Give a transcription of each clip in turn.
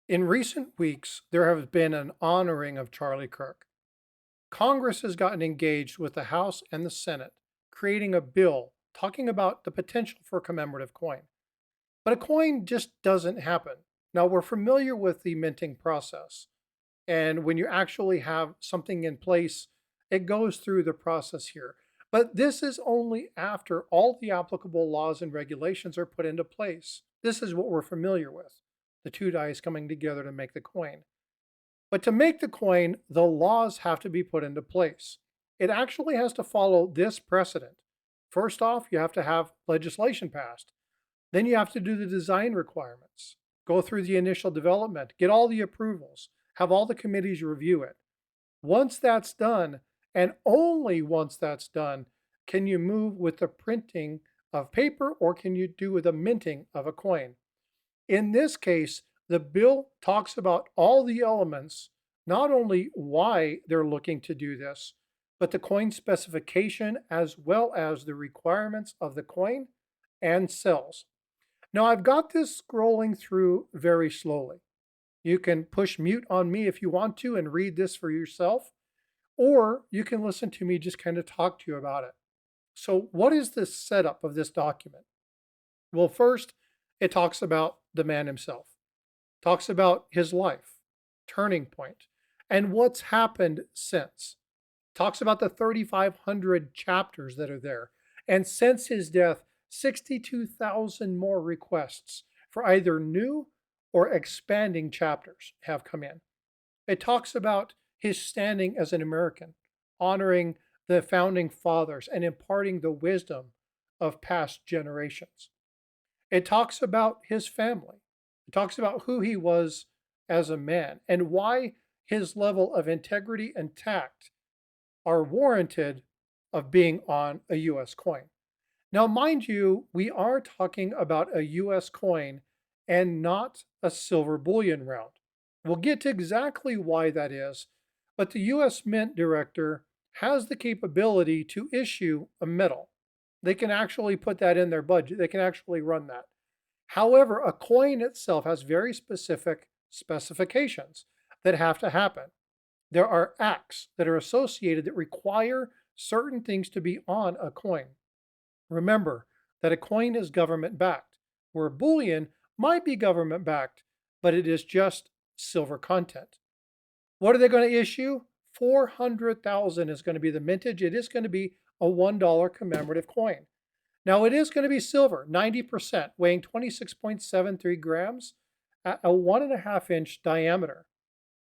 In recent weeks, there has been an honoring of Charlie Kirk. Congress has gotten engaged with the House and the Senate, creating a bill talking about the potential for a commemorative coin. But a coin just doesn't happen. Now, we're familiar with the minting process. And when you actually have something in place, it goes through the process here. But this is only after all the applicable laws and regulations are put into place. This is what we're familiar with, the two dies coming together to make the coin. But to make the coin, the laws have to be put into place. It actually has to follow this precedent. First off, you have to have legislation passed. Then you have to do the design requirements, go through the initial development, get all the approvals, have all the committees review it. Once that's done, and only once that's done, can you move with the printing of paper or can you do with the minting of a coin. In this case, the bill talks about all the elements, not only why they're looking to do this, but the coin specification as well as the requirements of the coin and cells. Now, I've got this scrolling through very slowly. You can push mute on me if you want to and read this for yourself, or you can listen to me just kind of talk to you about it. So, what is the setup of this document? Well, first, it talks about the man himself, talks about his life, turning point, and what's happened since. Talks about the 3,500 chapters that are there. And since his death, 62,000 more requests for either new or expanding chapters have come in. It talks about his standing as an American, honoring the founding fathers and imparting the wisdom of past generations. It talks about his family. It talks about who he was as a man and why his level of integrity and tact are warranted of being on a US coin. Now, mind you, we are talking about a US coin and not a silver bullion round. We'll get to exactly why that is, but the US Mint Director has the capability to issue a metal. They can actually put that in their budget. They can actually run that. However, a coin itself has very specific specifications that have to happen. There are acts that are associated that require certain things to be on a coin. Remember that a coin is government backed, where bullion might be government backed, but it is just silver content. What are they going to issue? 400,000 is going to be the mintage. It is going to be a $1 commemorative coin. Now, it is going to be silver, 90%, weighing 26.73 grams at a 1.5-inch diameter.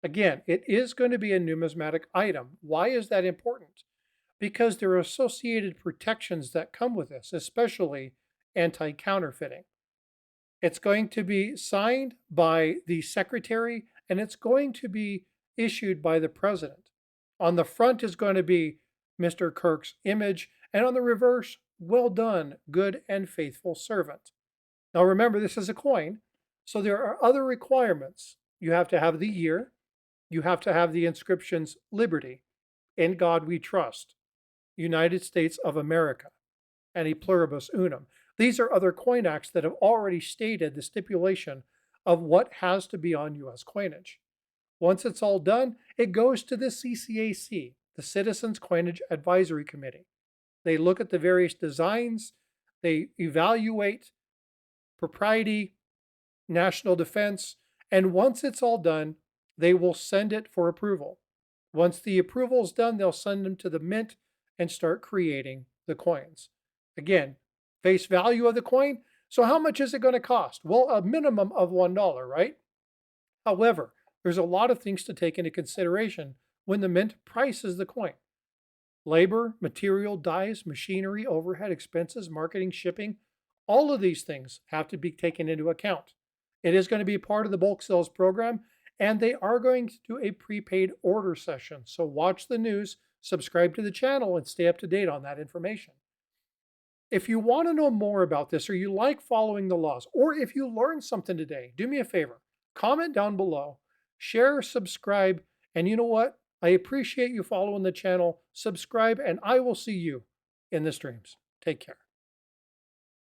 Again, it is going to be a numismatic item. Why is that important? Because there are associated protections that come with this, especially anti-counterfeiting. It's going to be signed by the secretary and it's going to be issued by the president. On the front is going to be Mr. Kirk's image, and on the reverse, well done, good and faithful servant. Now remember, this is a coin, so there are other requirements. You have to have the year, you have to have the inscriptions Liberty, In God We Trust, United States of America, and E Pluribus Unum. These are other coin acts that have already stated the stipulation of what has to be on U.S. coinage. Once it's all done, it goes to the CCAC, the Citizens Coinage Advisory Committee. They look at the various designs, they evaluate propriety, national defense, and once it's all done, they will send it for approval. Once the approval is done, they'll send them to the mint and start creating the coins. Again, face value of the coin. So how much is it going to cost? Well, a minimum of $1, right? However, there's a lot of things to take into consideration when the mint prices the coin. Labor, material, dyes, machinery, overhead expenses, marketing, shipping, all of these things have to be taken into account. It is going to be part of the bulk sales program, and they are going to do a prepaid order session. So watch the news, subscribe to the channel, and stay up to date on that information. If you want to know more about this, or you like following the laws, or if you learned something today, do me a favor, comment down below, share, subscribe, and you know what? I appreciate you following the channel. Subscribe, and I will see you in the streams. Take care.